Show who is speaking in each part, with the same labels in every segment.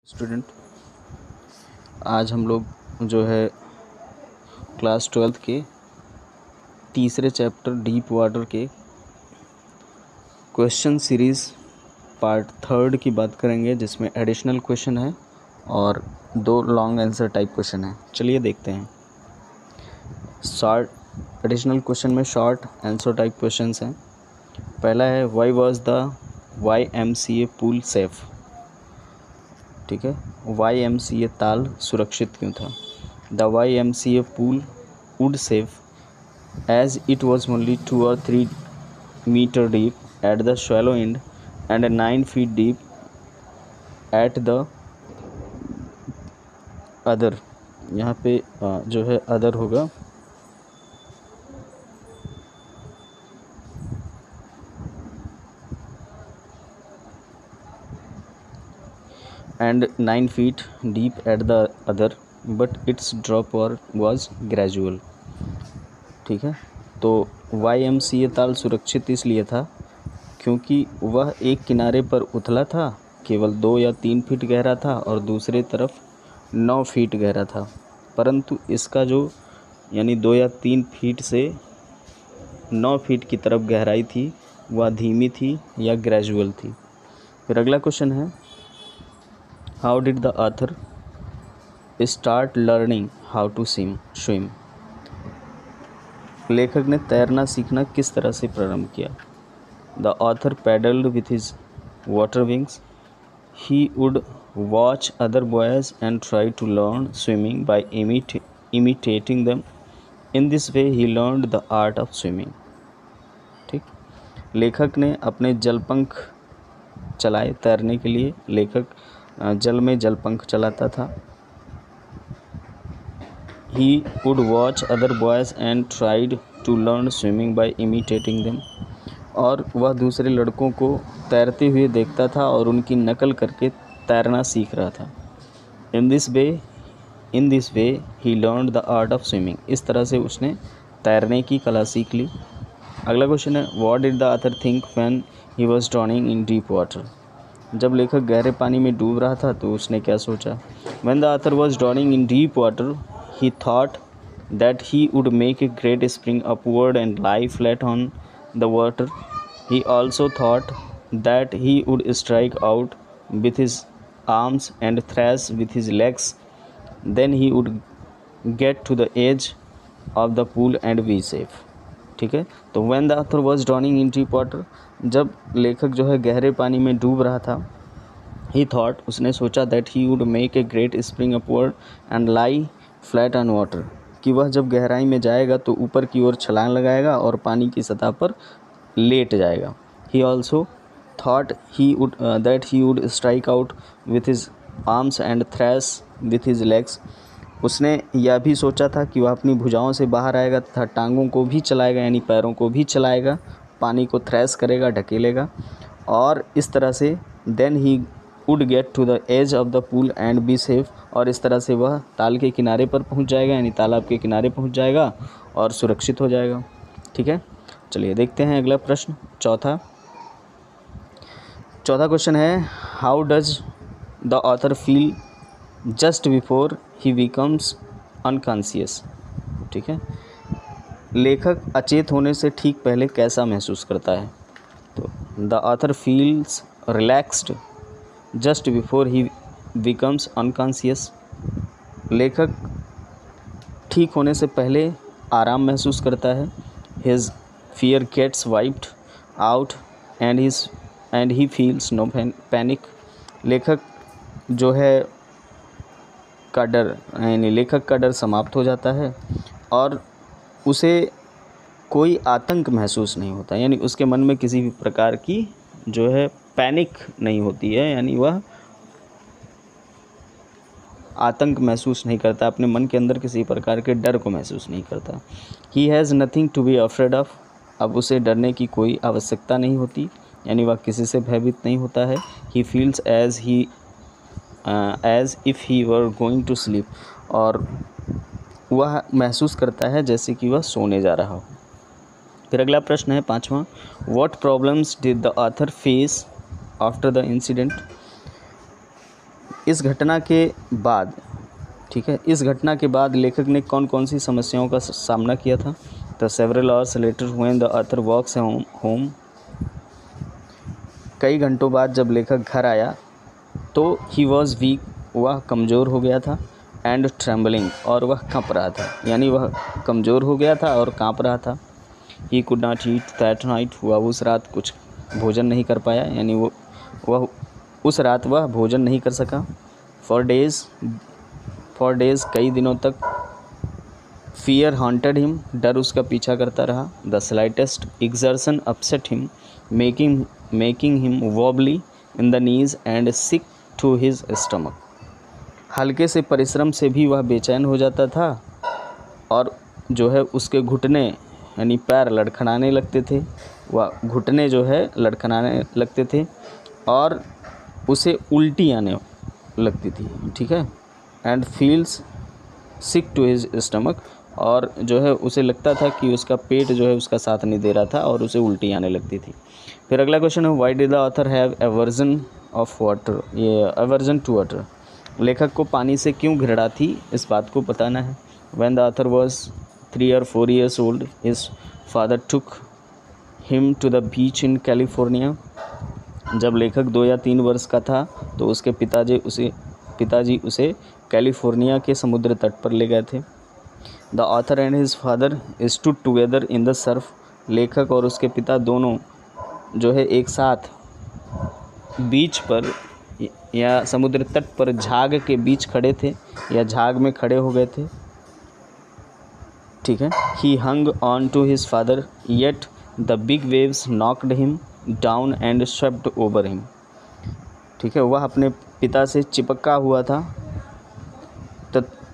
Speaker 1: Student, आज हम लोग जो है क्लास 12th के तीसरे चैप्टर डीप वाटर के क्वेश्चन सीरीज़ पार्ट 3 की बात करेंगे, जिसमें एडिशनल क्वेश्चन है और 2 लॉन्ग आंसर टाइप क्वेश्चन है। चलिए देखते हैं। शॉर्ट एडिशनल क्वेश्चन में शॉर्ट आंसर टाइप क्वेश्चंस हैं। पहला है why was the YMCA pool safe. ठीक है, YMCA ताल सुरक्षित क्यों था? The YMCA pool would safe as it was only 2 or 3 metre deep at the shallow end and 9 feet deep at the other. यहाँ पे जो है अदर होगा and 9 feet deep at the other, but its drop was gradual। ठीक है, तो YMCA ताल सुरक्षित इसलिए था क्योंकि वह एक किनारे पर उथला था, केवल 2 या 3 फीट गहरा था और दूसरे तरफ 9 फीट गहरा था, परंतु इसका जो यानी 2 या 3 फीट से 9 फीट की तरफ गहराई थी वह धीमी थी या ग्रेजुअल थी। फिर अगला क्वेश्चन है how did the author start learning how to swim. लेखक ने तैरना सीखना किस तरह से प्रारंभ किया? The author paddled with his water wings. He would watch other boys and try to learn swimming by imitating them. In this way he learned the art of swimming. ठीक, लेखक ने अपने जलपंख चलाए तैरने के लिए। लेखक जल में जलपंख चलाता था। He would watch other boys and tried to learn swimming by imitating them। और वह दूसरे लड़कों को तैरते हुए देखता था और उनकी नकल करके तैरना सीख रहा था। In this way he learned the art of swimming। इस तरह से उसने तैरने की कला सीख ली। अगला क्वेश्चन है What did the author think when he was drowning in deep water। जब लेखक गहरे पानी में डूब रहा था तो उसने क्या सोचा? When the author was drowning in deep water, he thought that he would make a great spring upward and lie flat on the water। He also thought that he would strike out with his arms and thrash with his legs। Then he would get to the edge of the pool and be safe। ठीक है, तो when the author was drowning in deep water, जब लेखक जो है गहरे पानी में डूब रहा था, he thought उसने सोचा that he would make a great spring upward and lie flat on water, कि वह जब गहराई में जाएगा तो ऊपर की ओर छलांग लगाएगा और पानी की सतह पर लेट जाएगा। He also thought that he would strike out with his arms and thrash with his legs। उसने यह भी सोचा था कि वह अपनी भुजाओं से बाहर आएगा तथा टांगों को भी चलाएगा, यानी पैरों को भी चलाएगा, पानी को थ्रैश करेगा, ढकेलेगा, और इस तरह से then he would get to the edge of the pool and be safe. और इस तरह से वह ताल के किनारे पर पहुंच जाएगा, यानी तालाब के किनारे पहुंच जाएगा और सुरक्षित हो जाएगा। ठीक है, चलिए देखते हैं अगला प्रश्न। चौथा क्वेश्चन है how does the author feel just before he becomes unconscious. ठीक है, लेखक अचेत होने से ठीक पहले कैसा महसूस करता है? तो the author feels relaxed just before he becomes unconscious. लेखक ठीक होने से पहले आराम महसूस करता है। His fear gets wiped out and he feels no panic. लेखक जो है का डर, यानी लेखक का डर समाप्त हो जाता है और उसे कोई आतंक महसूस नहीं होता, यानी उसके मन में किसी भी प्रकार की जो है पैनिक नहीं होती है, यानी वह आतंक महसूस नहीं करता, अपने मन के अंदर किसी प्रकार के डर को महसूस नहीं करता। He has nothing to be afraid of. अब उसे डरने की कोई आवश्यकता नहीं होती, यानी वह किसी से भयभीत नहीं होता है। He feels as if he were going to sleep. और वह महसूस करता है जैसे कि वह सोने जा रहा हो। फिर अगला प्रश्न है 5वां what problems did the author face after the incident. इस घटना के बाद, ठीक है, इस घटना के बाद लेखक ने कौन कौन सी समस्याओं का सामना किया था? तो several hours later when the author walks home, कई घंटों बाद जब लेखक घर आया तो ही वॉज वीक, वह कमज़ोर हो गया था, एंड ट्रेम्बलिंग, और वह काँप रहा था, यानी वह कमज़ोर हो गया था और काँप रहा था। He could not eat that night, वह उस रात कुछ भोजन नहीं कर पाया, यानी वह उस रात वह भोजन नहीं कर सका। फॉर डेज़ कई दिनों तक। फियर हॉन्टेड हिम, डर उसका पीछा करता रहा। The slightest exertion upset him, making him wobbly in the knees and sick to his stomach, हल्के से परिश्रम से भी वह बेचैन हो जाता था और जो है उसके घुटने यानी पैर लड़खड़ाने लगते थे, वह घुटने जो है लड़खड़ाने लगते थे और उसे उल्टी आने लगती थी, ठीक है। And feels sick to his stomach, और जो है उसे लगता था कि उसका पेट जो है उसका साथ नहीं दे रहा था और उसे उल्टी आने लगती थी। फिर अगला क्वेश्चन है, why did the author have aversion of water, ये एवर्जन टू वाटर, लेखक को पानी से क्यों घृणा थी, इस बात को बताना है। When the author was 3 or 4 years old, his father took him to the beach in California, जब लेखक 2 या 3 वर्ष का था तो उसके पिताजी उसे कैलिफोर्निया के समुद्र तट पर ले गए थे। The author and his father stood together in the Surf, लेखक और उसके पिता दोनों जो है एक साथ बीच पर या समुद्र तट पर झाग के बीच खड़े थे या झाग में खड़े हो गए थे, ठीक है। He hung on to his father yet the big waves knocked him down and swept over him, ठीक है। वह अपने पिता से चिपका हुआ था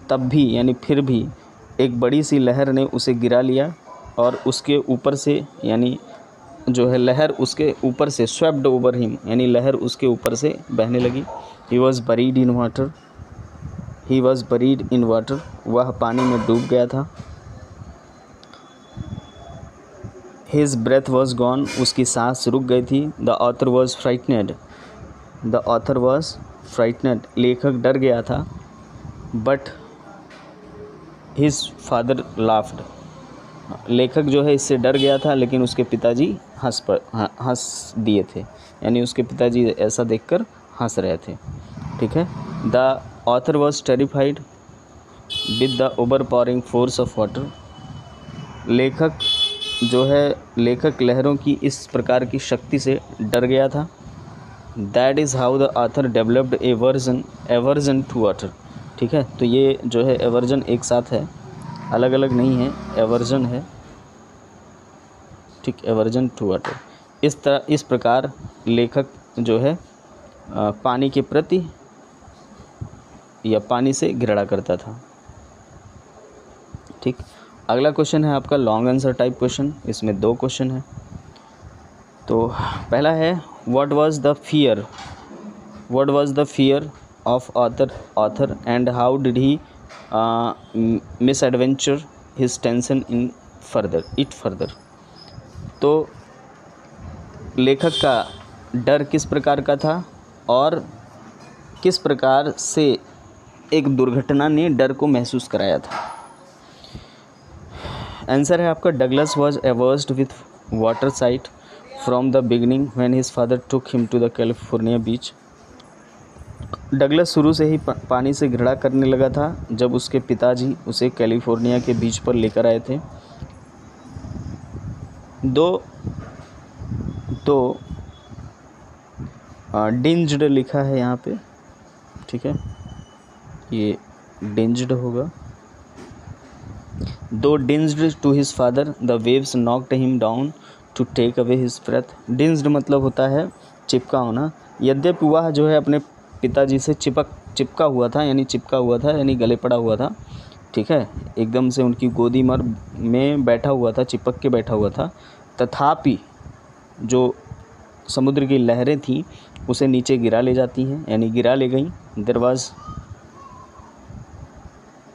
Speaker 1: तब भी यानी फिर भी एक बड़ी सी लहर ने उसे गिरा लिया और उसके ऊपर से यानी जो है लहर उसके ऊपर से स्वेप्ट ओवर हिम, यानी लहर उसके ऊपर से बहने लगी। He was buried in water, वह पानी में डूब गया था। हिज ब्रेथ वॉज गॉन, उसकी सांस रुक गई थी। द ऑथर वॉज फ्राइटनेड, लेखक डर गया था। बट हिज फादर लाफ्ड, लेखक जो है इससे डर गया था लेकिन उसके पिताजी हंस दिए थे, यानी उसके पिताजी ऐसा देखकर हंस रहे थे, ठीक है। The author was terrified with the overpowering force of water, लेखक लहरों की इस प्रकार की शक्ति से डर गया था। That is how the author developed aversion to water, ठीक है। तो ये जो है एवर्जन एक साथ है, अलग अलग नहीं है, एवर्जन है, ठीक, एवर्जन टू वाटर। इस प्रकार लेखक जो है पानी के प्रति या पानी से घृणा करता था, ठीक। अगला क्वेश्चन है आपका लॉन्ग आंसर टाइप क्वेश्चन, इसमें 2 क्वेश्चन है। तो पहला है, what was the fear of author and how did he miss adventure his tension in further. तो लेखक का डर किस प्रकार का था और किस प्रकार से एक दुर्घटना ने डर को महसूस कराया था। आंसर है आपका, Douglas was averse with water sight from the beginning when his father took him to the California beach. Douglas शुरू से ही पानी से घृणा करने लगा था जब उसके पिताजी उसे कैलिफोर्निया के बीच पर लेकर आए थे। दो डिंज्ड लिखा है यहाँ पे, ठीक है, ये डिंज्ड होगा। Though dinged to his father the waves knocked him down to take away his breath. Dinged मतलब होता है चिपका होना। यद्यपि वह जो है अपने पिताजी से चिपका हुआ था यानी गले पड़ा हुआ था, ठीक है, एकदम से उनकी गोदी में बैठा हुआ था, चिपक के बैठा हुआ था। तथापि जो समुद्र की लहरें थीं उसे नीचे गिरा ले जाती हैं, यानी गिरा ले गई।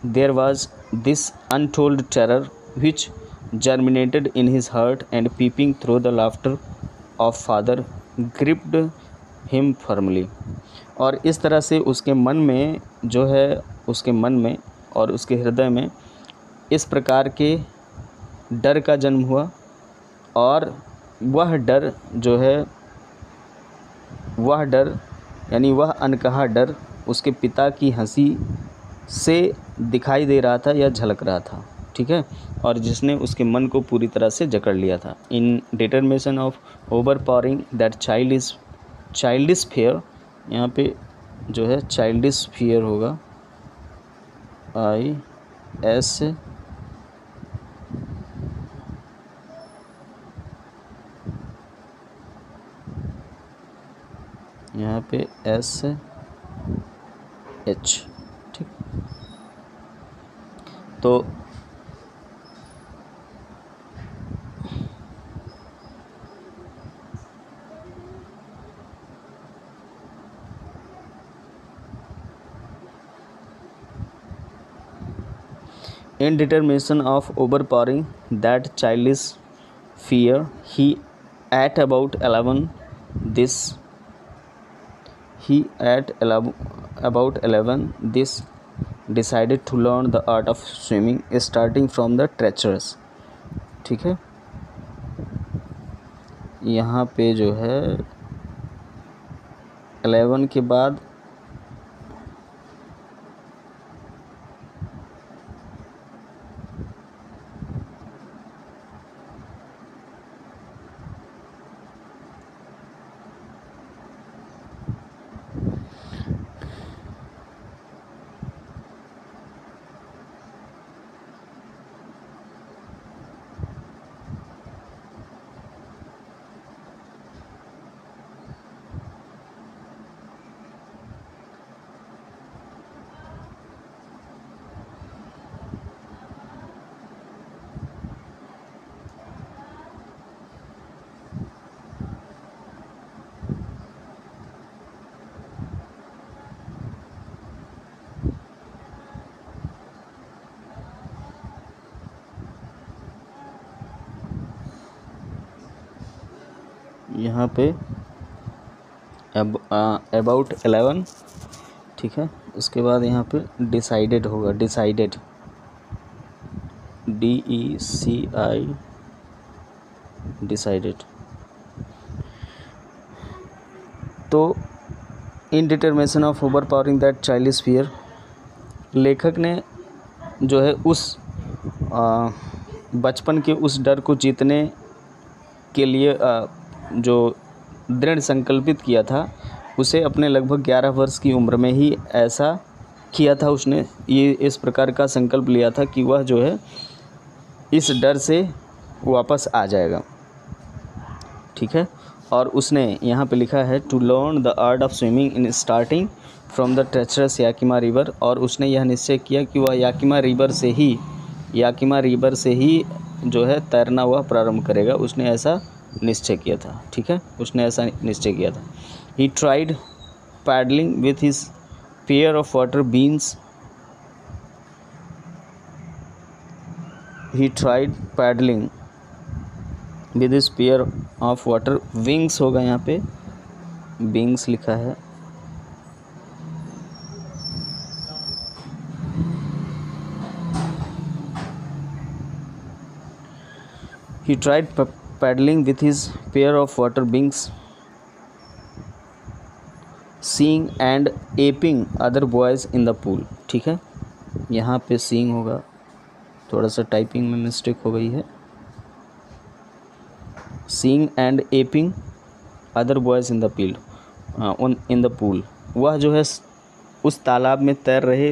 Speaker 1: There was this untold terror which germinated in his heart and peeping through the laughter of father gripped him firmly. और इस तरह से उसके मन में जो है, उसके मन में और उसके हृदय में इस प्रकार के डर का जन्म हुआ। और वह डर जो है, वह डर यानी वह अनकहा डर उसके पिता की हंसी से दिखाई दे रहा था या झलक रहा था, ठीक है, और जिसने उसके मन को पूरी तरह से जकड़ लिया था। In determination of overpowering that childish fear, यहाँ पे जो है चाइल्डिश फियर होगा, IS यहाँ पे SH, ठीक। तो in determination of overpowering that childish fear, he at about 11 this decided to learn the art of swimming starting from the treacherous, ठीक है। यहाँ पे जो है 11 के बाद यहाँ पे अबाउट 11, ठीक है। उसके बाद यहाँ पे डिसाइडेड होगा, डिसाइडेड DECI, डिसाइडेड। तो in determination of overpowering that childish fear, लेखक ने जो है उस बचपन के उस डर को जीतने के लिए जो दृढ़ संकल्पित किया था, उसे अपने लगभग 11 वर्ष की उम्र में ही ऐसा किया था। उसने ये इस प्रकार का संकल्प लिया था कि वह जो है इस डर से वापस आ जाएगा, ठीक है। और उसने यहाँ पे लिखा है to learn the art of swimming in starting from the treacherous Yakima river. और उसने यह निश्चय किया कि वह याकिमा रिवर से ही जो है तैरना वह प्रारंभ करेगा। उसने ऐसा निश्चय किया था, ठीक है, उसने ऐसा निश्चय किया था। He tried paddling with his pair of water beans, he tried paddling with his pair of water wings होगा, यहाँ पे विंग्स लिखा है, he tried paddling with his pair of water wings, seeing and aping other boys in the pool, ठीक है। यहाँ पे seeing होगा, थोड़ा सा टाइपिंग में मिस्टेक हो गई है। seeing and aping other boys in the pool, वह जो है उस तालाब में तैर रहे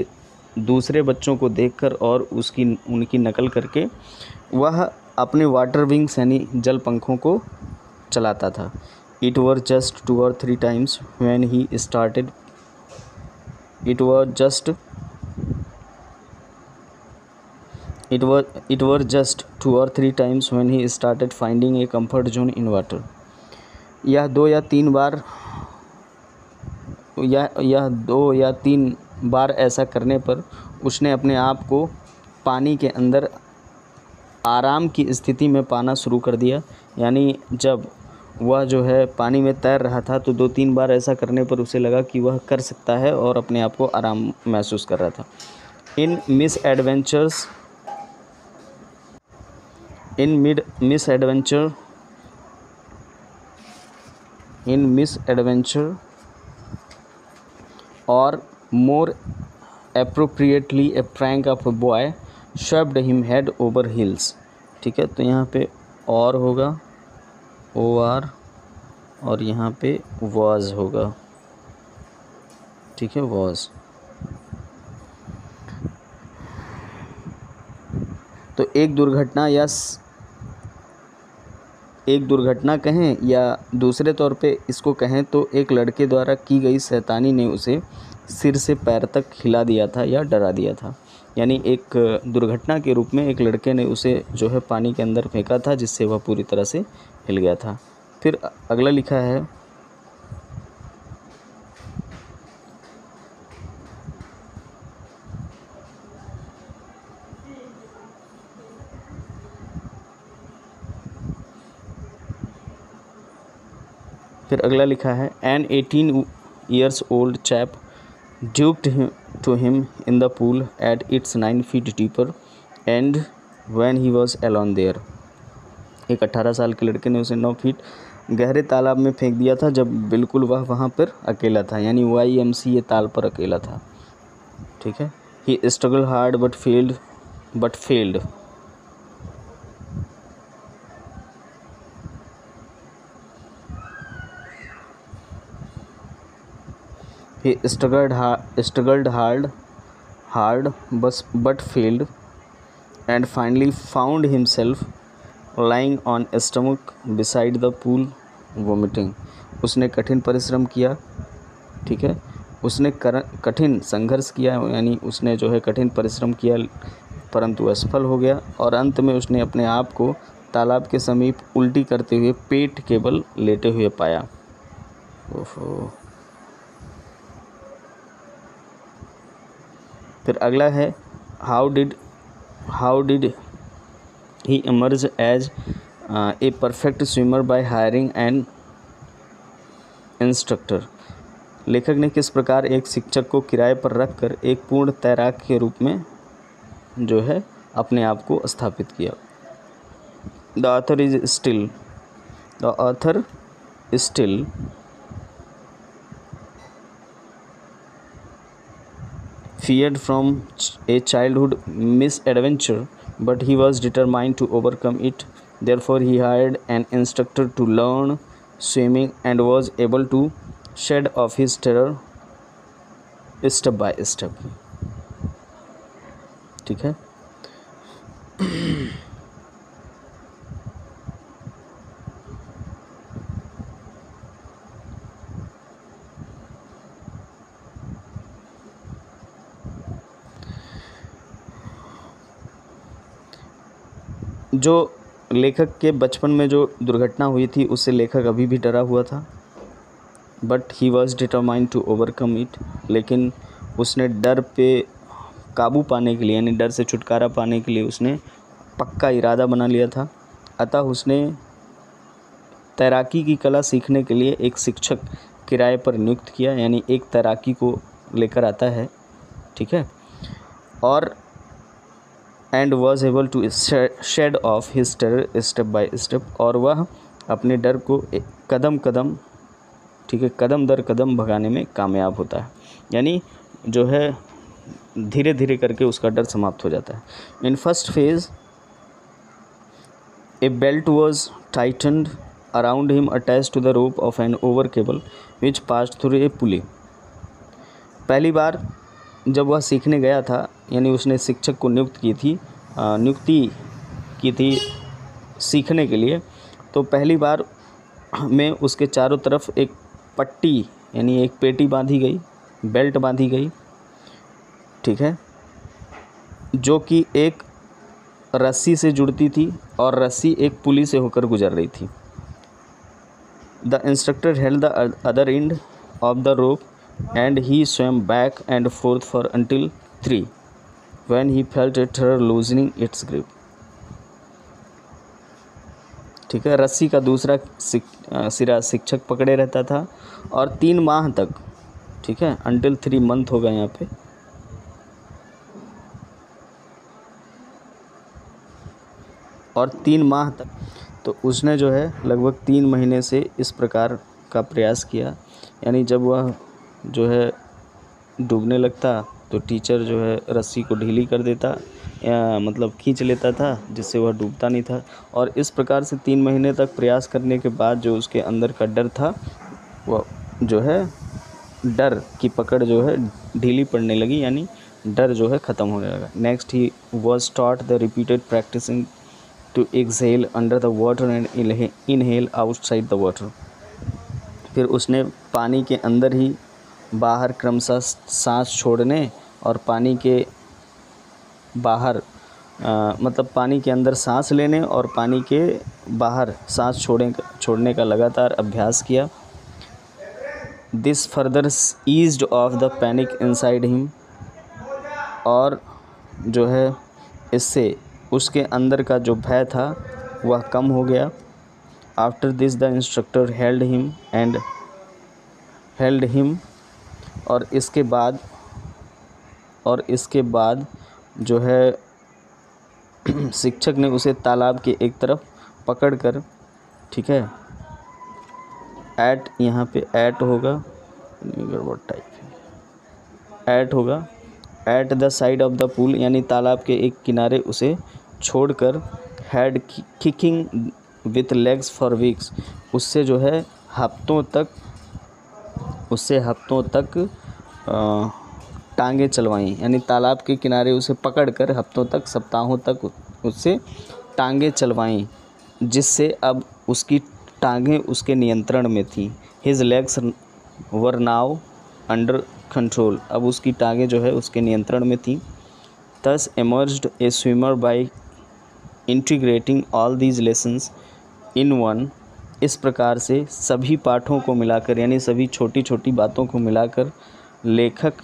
Speaker 1: दूसरे बच्चों को देखकर और उनकी नकल करके वह अपने वाटर विंग्स यानी जल पंखों को चलाता था। It was just 2 or 3 times when he started finding a comfort zone in water। यह 2 या 3 बार ऐसा करने पर उसने अपने आप को पानी के अंदर आराम की स्थिति में पाना शुरू कर दिया। यानी जब वह जो है पानी में तैर रहा था, तो 2-3 बार ऐसा करने पर उसे लगा कि वह कर सकता है और अपने आप को आराम महसूस कर रहा था। इन मिस एडवेंचर और मोर appropriately a prank of a boy swept him head over heels। ठीक है, तो यहाँ पे और होगा OR और यहाँ पे was होगा। ठीक है, was। तो एक दुर्घटना कहें या दूसरे तौर पे इसको कहें तो एक लड़के द्वारा की गई शैतानी ने उसे सिर से पैर तक हिला दिया था या डरा दिया था। यानी एक दुर्घटना के रूप में एक लड़के ने उसे जो है पानी के अंदर फेंका था, जिससे वह पूरी तरह से हिल गया था। फिर अगला लिखा है, N 18 years old chap duped to him in the pool at its 9 feet deeper and when he was alone there। एक 18 साल के लड़के ने उसे 9 फीट गहरे तालाब में फेंक दिया था जब बिल्कुल वह वहाँ पर अकेला था, यानी YMCA ताल पर अकेला था। ठीक है, he struggled hard but failed। He struggled hard but failed and finally found himself lying on a stomach beside the pool vomiting। उसने कठिन परिश्रम किया, ठीक है, उसने कठिन संघर्ष किया, यानी उसने जो है कठिन परिश्रम किया परंतु असफल हो गया और अंत में उसने अपने आप को तालाब के समीप उल्टी करते हुए पेट के बल लेटे हुए पाया। ओहो। फिर अगला है, how did he emerge as a perfect swimmer by hiring an instructor. लेखक ने किस प्रकार एक शिक्षक को किराए पर रखकर एक पूर्ण तैराक के रूप में जो है अपने आप को स्थापित किया। The author still feared from a childhood misadventure, but he was determined to overcome it। Therefore, he hired an instructor to learn swimming and was able to shed off his terror step by step। ठीक है, जो लेखक के बचपन में जो दुर्घटना हुई थी उससे लेखक अभी भी डरा हुआ था, but he was determined to overcome it. लेकिन उसने डर पे काबू पाने के लिए, यानी डर से छुटकारा पाने के लिए उसने पक्का इरादा बना लिया था। अतः उसने तैराकी की कला सीखने के लिए एक शिक्षक किराए पर नियुक्त किया, यानी एक तैराकी को लेकर आता है। ठीक है, और and was able to shed off his terror step by step, और वह अपने डर को कदम कदम, ठीक है, कदम दर कदम भगाने में कामयाब होता है, यानी जो है धीरे धीरे करके उसका डर समाप्त हो जाता है। In first phase a belt was tightened around him attach to the rope of an over cable which passed through a pulley. पहली बार जब वह सीखने गया था, यानी उसने शिक्षक को नियुक्ति की थी सीखने के लिए, तो पहली बार में उसके चारों तरफ एक पट्टी, यानी एक पेटी बांधी गई, बेल्ट बांधी गई, ठीक है, जो कि एक रस्सी से जुड़ती थी और रस्सी एक पुली से होकर गुजर रही थी। The instructor held the other end of the rope and he swam back and forth for until 3 when he felt a terror loosening its grip। ठीक है। रस्सी का दूसरा सिरा शिक्षक पकड़े रहता था और 3 माह तक, ठीक है, अंटिल 3 मंथ होगा यहाँ पे, और 3 माह तक, तो उसने जो है लगभग 3 महीने से इस प्रकार का प्रयास किया। यानी जब वह जो है डूबने लगता तो टीचर जो है रस्सी को ढीली कर देता, या मतलब खींच लेता था, जिससे वह डूबता नहीं था। और इस प्रकार से 3 महीने तक प्रयास करने के बाद जो उसके अंदर का डर था, वह जो है डर की पकड़ जो है ढीली पड़ने लगी, यानी डर जो है ख़त्म होने लगा। Next he was taught the repeated practicing to exhale under the water and inhale outside the water. फिर उसने पानी के अंदर ही बाहर क्रमशः सांस छोड़ने और पानी के बाहर मतलब पानी के अंदर सांस लेने और पानी के बाहर सांस छोड़ने का लगातार अभ्यास किया। This further eased of the panic inside him, और जो है इससे उसके अंदर का जो भय था वह कम हो गया। After this the instructor held him, और इसके बाद जो है शिक्षक ने उसे तालाब के एक तरफ पकड़कर, ठीक है, यहाँ पे होगा, गड़बड़ टाइप होगा, at the side of the pool, यानी तालाब के एक किनारे उसे छोड़कर, had kicking with legs for weeks, उससे जो है हफ्तों तक टांगे चलवाईं, यानी तालाब के किनारे उसे पकड़कर हफ्तों तक, सप्ताहों तक उससे टांगे चलवाईं, जिससे अब उसकी टांगें उसके नियंत्रण में थीं। His legs were now under control, अब उसकी टांगें जो है उसके नियंत्रण में थीं। Thus emerged A swimmer by integrating all these lessons in one, इस प्रकार से सभी पाठों को मिलाकर, यानी सभी छोटी छोटी बातों को मिलाकर लेखक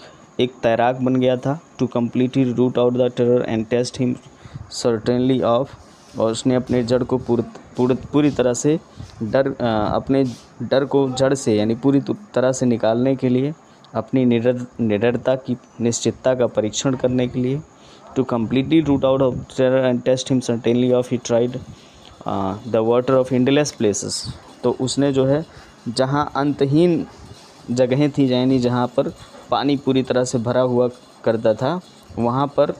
Speaker 1: एक तैराक बन गया था। To completely root out the terror and test him certainly off, और उसने अपने जड़ को पूरी तरह से अपने डर को जड़ से, यानी पूरी तरह से निकालने के लिए, अपनी निडरता की निश्चितता का परीक्षण करने के लिए, to completely root out of terror and test him certainly off, he tried the water of endless places, तो उसने जो है जहाँ अंतहीन जगहें थी, यानी जहाँ पर पानी पूरी तरह से भरा हुआ करता था, वहाँ पर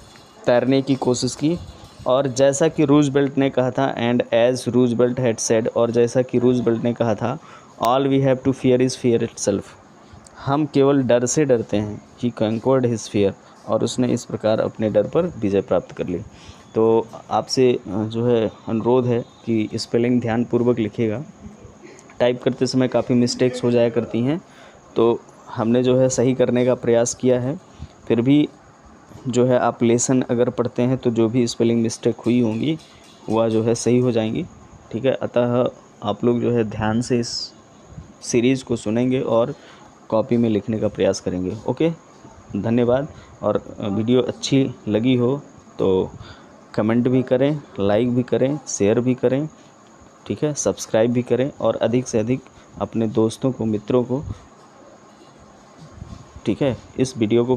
Speaker 1: तैरने की कोशिश की। और जैसा कि रूजवेल्ट ने कहा था, and as Roosevelt had said, और जैसा कि रूजवेल्ट ने कहा था, all we have to fear is fear itself, हम केवल डर से डरते हैं। ही कंक्वर्ड हिज फियर, और उसने इस प्रकार अपने डर पर विजय प्राप्त कर ली। तो आपसे जो है अनुरोध है कि स्पेलिंग ध्यानपूर्वक लिखिएगा। टाइप करते समय काफ़ी मिस्टेक्स हो जाया करती हैं, तो हमने जो है सही करने का प्रयास किया है। फिर भी जो है आप लेसन अगर पढ़ते हैं तो जो भी स्पेलिंग मिस्टेक हुई होंगी वह जो है सही हो जाएंगी, ठीक है। अतः आप लोग जो है ध्यान से इस सीरीज़ को सुनेंगे और कॉपी में लिखने का प्रयास करेंगे। ओके, धन्यवाद। और वीडियो अच्छी लगी हो तो कमेंट भी करें, लाइक भी करें, शेयर भी करें, ठीक है, सब्सक्राइब भी करें, और अधिक से अधिक अपने दोस्तों को, मित्रों को, ठीक है, इस वीडियो को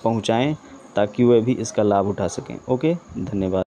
Speaker 1: पहुंचाएं ताकि वह भी इसका लाभ उठा सकें। ओके, धन्यवाद।